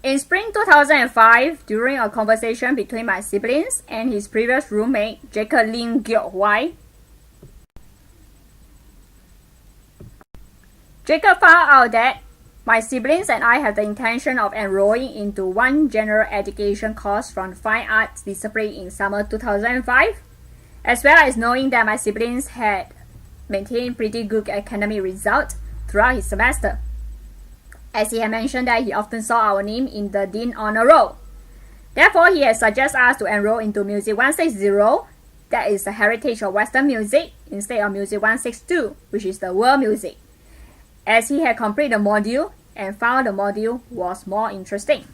In spring 2005, during a conversation between my siblings and his previous roommate, Jacob Lim Gyok-Wai, Jacob found out that my siblings and I have the intention of enrolling into one general education course from Fine Arts discipline in summer 2005, as well as knowing that my siblings had maintained pretty good academic results throughout his semester. As he had mentioned that he often saw our name in the Dean Honor Roll. Therefore, he has suggested us to enroll into Music 160, that is the heritage of Western music, instead of Music 162, which is the world music, as he had completed the module and found the module was more interesting.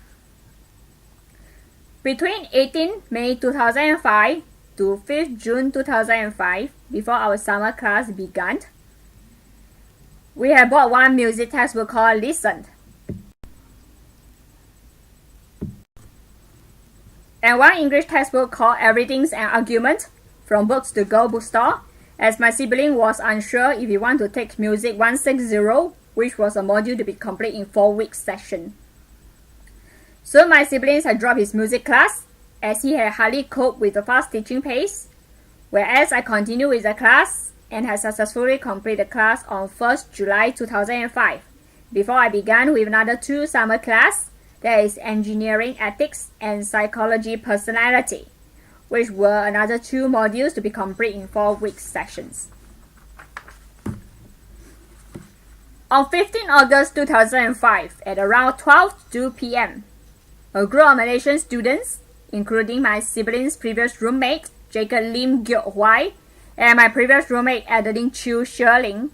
Between 18 May 2005 to 5th June 2005, before our summer class began, we had bought one music textbook called Listen, and one English textbook called Everything's an Argument from Books to Go bookstore, as my sibling was unsure if he wanted to take Music 160, which was a module to be complete in 4-week session. So my siblings had dropped his music class, as he had hardly coped with the fast teaching pace, whereas I continued with the class and had successfully completed the class on 1st July 2005, before I began with another 2 summer class, that is Engineering Ethics and Psychology Personality, which were another 2 modules to be complete in 4-week sessions. On 15 August 2005, at around 12:02 p.m., a group of Malaysian students, including my siblings' previous roommate, Jacob Lim Gyok-Wai, and my previous roommate, Adeline Chiu Sherling,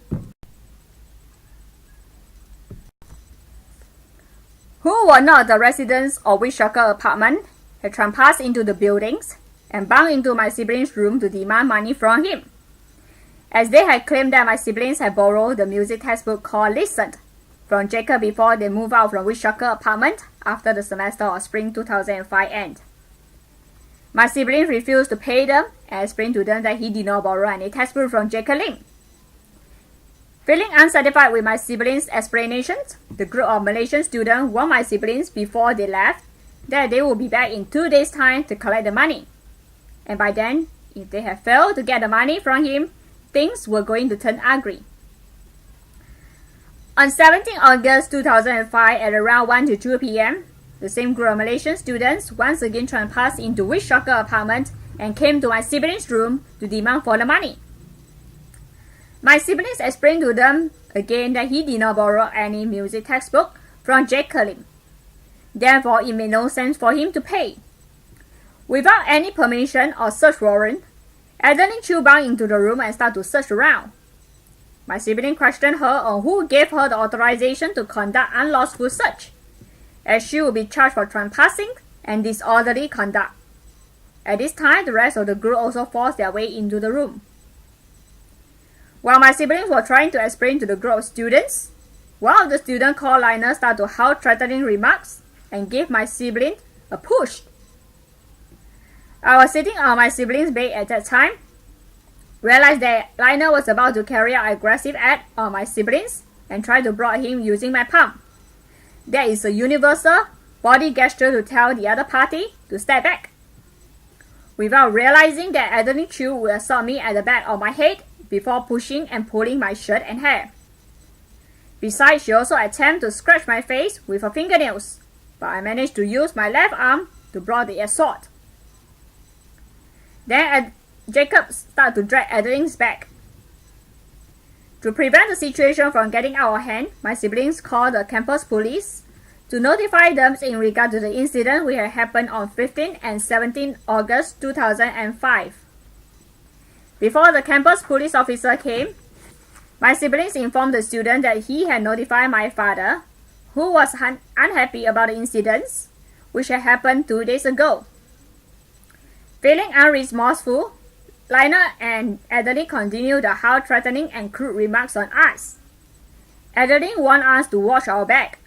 who were not the residents of Wichita apartment, had trespassed into the buildings and bumped into my siblings' room to demand money from him, as they had claimed that my siblings had borrowed the music textbook called Listen from Jacob before they moved out from Wichita apartment after the semester of spring 2005 end. My siblings refused to pay them and explained to them that he did not borrow any textbook from Jacob Lim. Feeling unsatisfied with my siblings' explanations, the group of Malaysian students warned my siblings before they left that they would be back in 2 days' time to collect the money. And by then, if they had failed to get the money from him, things were going to turn ugly. On 17 August 2005 at around 1 to 2 p.m., the same group of Malaysian students once again trespassed into Wichita apartment and came to my siblings' room to demand for the money. My siblings explained to them again that he did not borrow any music textbook from Jacob Lim. Therefore, it made no sense for him to pay. Without any permission or search warrant, Adeline Chiu bumped into the room and started to search around. My sibling questioned her on who gave her the authorization to conduct unlawful search, as she would be charged for trespassing and disorderly conduct. At this time, the rest of the group also forced their way into the room. While my siblings were trying to explain to the group of students, one of the students called Liner started to howl threatening remarks and gave my sibling a push. I was sitting on my sibling's bed at that time, realized that Liner was about to carry out aggressive act on my siblings and tried to block him using my palm. That is a universal body gesture to tell the other party to step back. Without realizing that Adeline Chiu would assault me at the back of my head before pushing and pulling my shirt and hair. Besides, she also attempted to scratch my face with her fingernails, but I managed to use my left arm to block the assault. Then Jacob started to drag Adeline's back. To prevent the situation from getting out of hand, my siblings called the campus police to notify them in regard to the incident which had happened on 15 and 17 August 2005. Before the campus police officer came, my siblings informed the student that he had notified my father, who was unhappy about the incidents which had happened 2 days ago. Feeling unremorseful, Liner and Adeline continued the howl threatening and crude remarks on us. Adeline warned us to watch our back,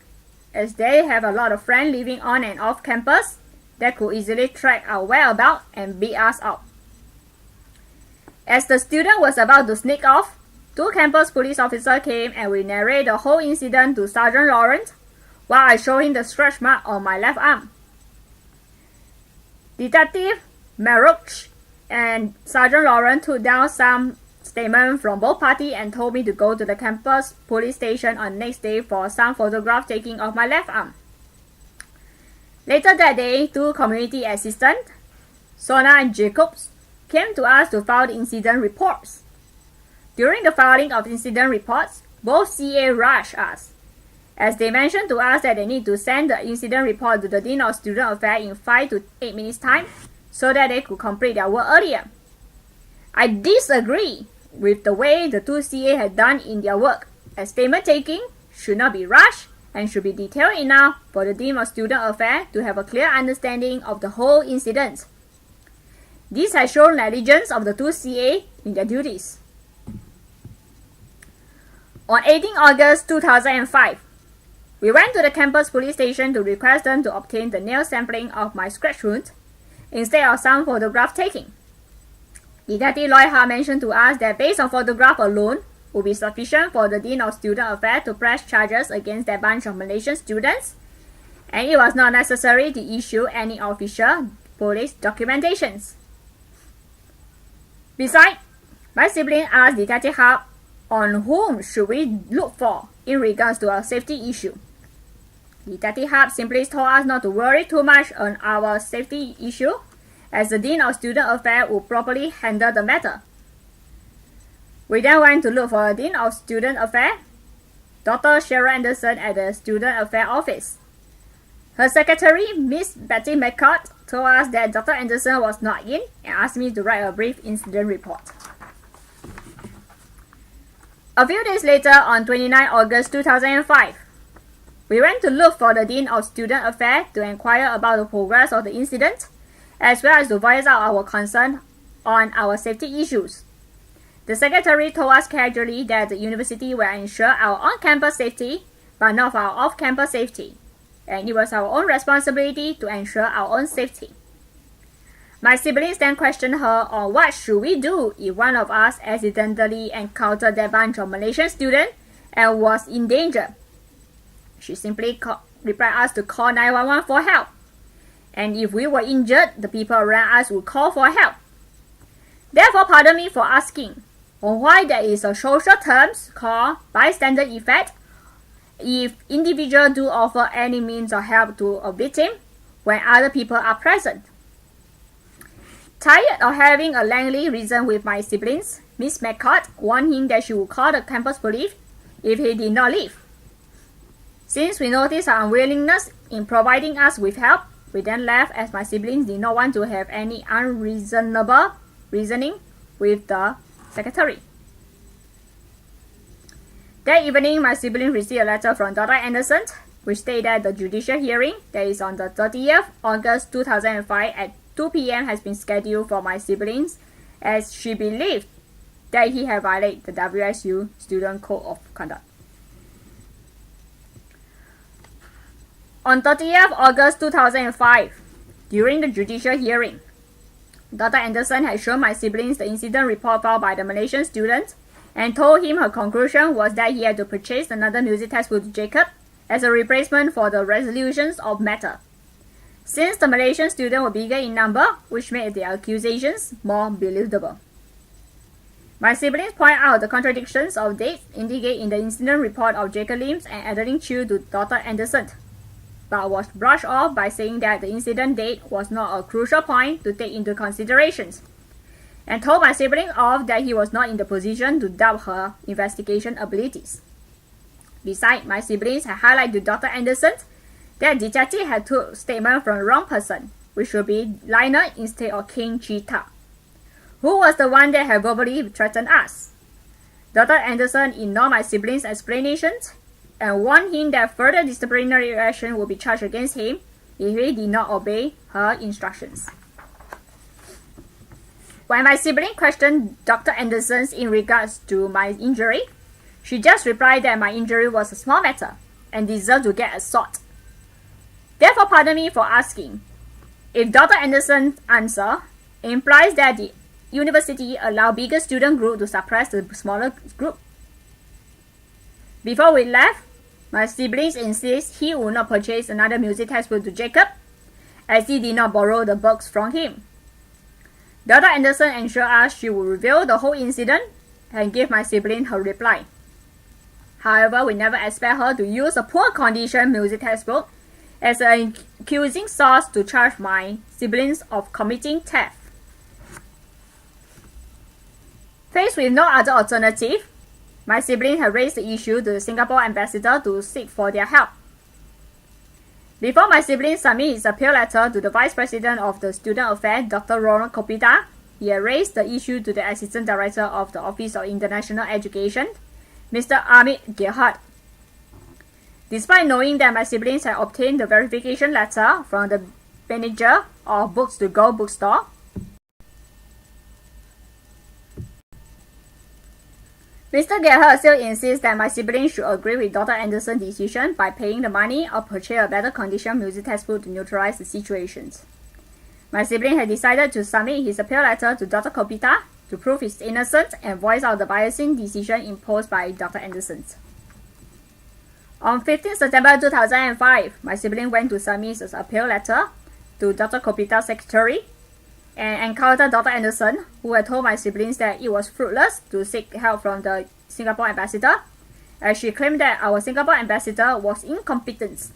as they have a lot of friends living on and off campus that could easily track our whereabouts and beat us up. As the student was about to sneak off, 2 campus police officers came and we narrated the whole incident to Sergeant Lawrence, while I showed him the scratch mark on my left arm. Detective Maruch and Sergeant Lauren took down some statements from both parties and told me to go to the campus police station on the next day for some photograph taking of my left arm. Later that day, two community assistants, Sona and Jacobs, came to us to file the incident reports. During the filing of incident reports, both CA rushed us, as they mentioned to us that they need to send the incident report to the Dean of Student Affairs in 5 to 8 minutes time so that they could complete their work earlier. I disagree with the way the two CA had done in their work, as statement taking should not be rushed and should be detailed enough for the Dean of Student Affairs to have a clear understanding of the whole incident. This has shown negligence of the two CA in their duties. On 18 August 2005, we went to the campus police station to request them to obtain the nail sampling of my scratch wound instead of some photograph taking. Detective Lloyd Hart mentioned to us that based on photograph alone would be sufficient for the Dean of Student Affairs to press charges against that bunch of Malaysian students, and it was not necessary to issue any official police documentations. Besides, my sibling asked Detective Hart on whom should we look for in regards to our safety issue. Detective Hart simply told us not to worry too much on our safety issue, as the Dean of Student Affairs would properly handle the matter. We then went to look for the Dean of Student Affairs, Dr. Cheryl Anderson, at the Student Affairs office. Her secretary, Miss Betty McCart, told us that Dr. Anderson was not in and asked me to write a brief incident report. A few days later, on 29 August 2005, we went to look for the Dean of Student Affairs to inquire about the progress of the incident, as well as to voice out our concern on our safety issues. The secretary told us casually that the university will ensure our on-campus safety, but not our off-campus safety, and it was our own responsibility to ensure our own safety. My siblings then questioned her on what should we do if one of us accidentally encountered that bunch of Malaysian students and was in danger. She simply replied us to call 911 for help, and if we were injured, the people around us would call for help. Therefore, pardon me for asking on why there is a social term called bystander effect if individuals do offer any means of help to a victim when other people are present. Tired of having a lengthy reason with my siblings, Miss McCart warned him that she would call the campus police if he did not leave. Since we noticed her unwillingness in providing us with help, we then left, as my siblings did not want to have any unreasonable reasoning with the secretary. That evening, my siblings received a letter from Dr. Anderson, which stated that the judicial hearing that is on the 30th August 2005 at 2 p.m. has been scheduled for my siblings, as she believed that he had violated the WSU Student Code of Conduct. On 30th August 2005, during the judicial hearing, Dr. Anderson had shown my siblings the incident report filed by the Malaysian student and told him her conclusion was that he had to purchase another music textbook to Jacob as a replacement for the resolutions of matter, since the Malaysian students were bigger in number, which made their accusations more believable. My siblings point out the contradictions of dates indicated in the incident report of Jacob Lim and Adeline Chew to Dr. Anderson, but was brushed off by saying that the incident date was not a crucial point to take into consideration, and told my sibling off that he was not in the position to doubt her investigation abilities. Besides, my siblings had highlighted to Dr. Anderson that detective had took statement from the wrong person, which should be Lionel instead of King Cheetah, who was the one that had verbally threatened us. Dr. Anderson ignored my siblings' explanations and warned him that further disciplinary action would be charged against him if he did not obey her instructions. When my sibling questioned Dr. Anderson in regards to my injury, she just replied that my injury was a small matter and deserved to get assault. Therefore, pardon me for asking if Dr. Anderson's answer implies that the university allowed bigger student group to suppress the smaller group. Before we left, My siblings insist he would not purchase another music textbook to Jacob, as he did not borrow the books from him. Dr. Anderson assured us she would reveal the whole incident and give my sibling her reply. However, we never expect her to use a poor condition music textbook as an accusing source to charge my siblings of committing theft. Faced with no other alternative, my siblings have raised the issue to the Singapore ambassador to seek for their help. Before my siblings submit his appeal letter to the Vice President of the Student Affairs, Dr. Ronald Kopita, he had raised the issue to the Assistant Director of the Office of International Education, Mr. Amit Gerhard. Despite knowing that my siblings had obtained the verification letter from the manager of Books to Go bookstore, Mr. Gerhard still insists that my siblings should agree with Dr. Anderson's decision by paying the money or purchase a better condition music textbook to neutralize the situation. My sibling had decided to submit his appeal letter to Dr. Kopita to prove his innocence and voice out the biasing decision imposed by Dr. Anderson. On 15 September 2005, my sibling went to submit his appeal letter to Dr. Kopita's secretary and encountered Dr. Anderson, who had told my siblings that it was fruitless to seek help from the Singapore ambassador, as she claimed that our Singapore ambassador was incompetent,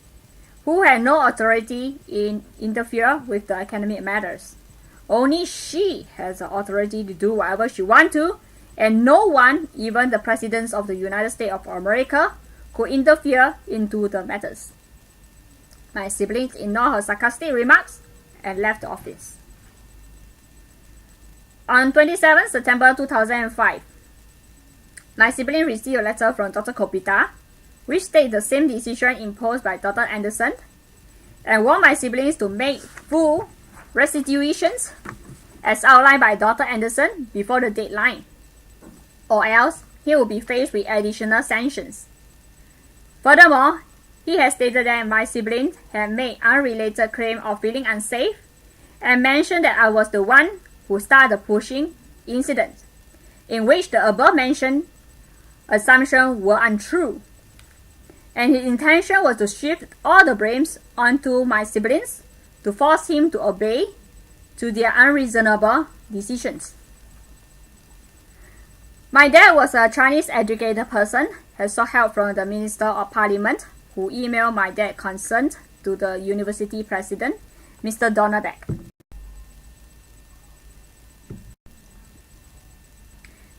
who had no authority in interfere with the academic matters. Only she has the authority to do whatever she wants to, and no one, even the presidents of the United States of America, could interfere into the matters. My siblings ignored her sarcastic remarks and left the office. On 27 September 2005, my sibling received a letter from Dr. Kopita, which stated the same decision imposed by Dr. Anderson, and warned my siblings to make full restitutions as outlined by Dr. Anderson before the deadline, or else he will be faced with additional sanctions. Furthermore, he has stated that my siblings had made unrelated claim of feeling unsafe and mentioned that I was the one who started the pushing incident, in which the above-mentioned assumptions were untrue, and his intention was to shift all the blames onto my siblings to force him to obey to their unreasonable decisions. My dad was a Chinese-educated person, had sought help from the Minister of Parliament, who emailed my dad concerned to the university president, Mr. Donald Beck.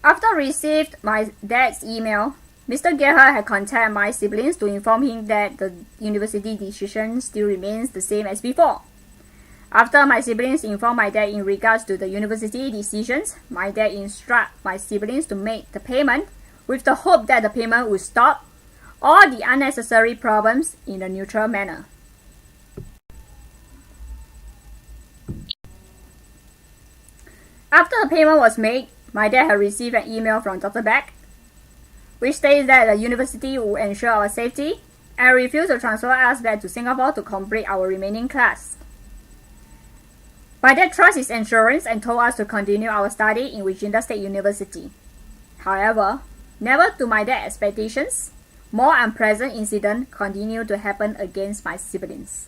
After received my dad's email, Mr. Gerhard had contacted my siblings to inform him that the university decision still remains the same as before. After my siblings informed my dad in regards to the university decisions, my dad instructed my siblings to make the payment with the hope that the payment would stop all the unnecessary problems in a neutral manner. After the payment was made, my dad had received an email from Dr. Beck, which states that the university will ensure our safety and refuse to transfer us back to Singapore to complete our remaining class. My dad trusts his insurance and told us to continue our study in Wichita State University. However, never to my dad's expectations, more unpleasant incidents continue to happen against my siblings.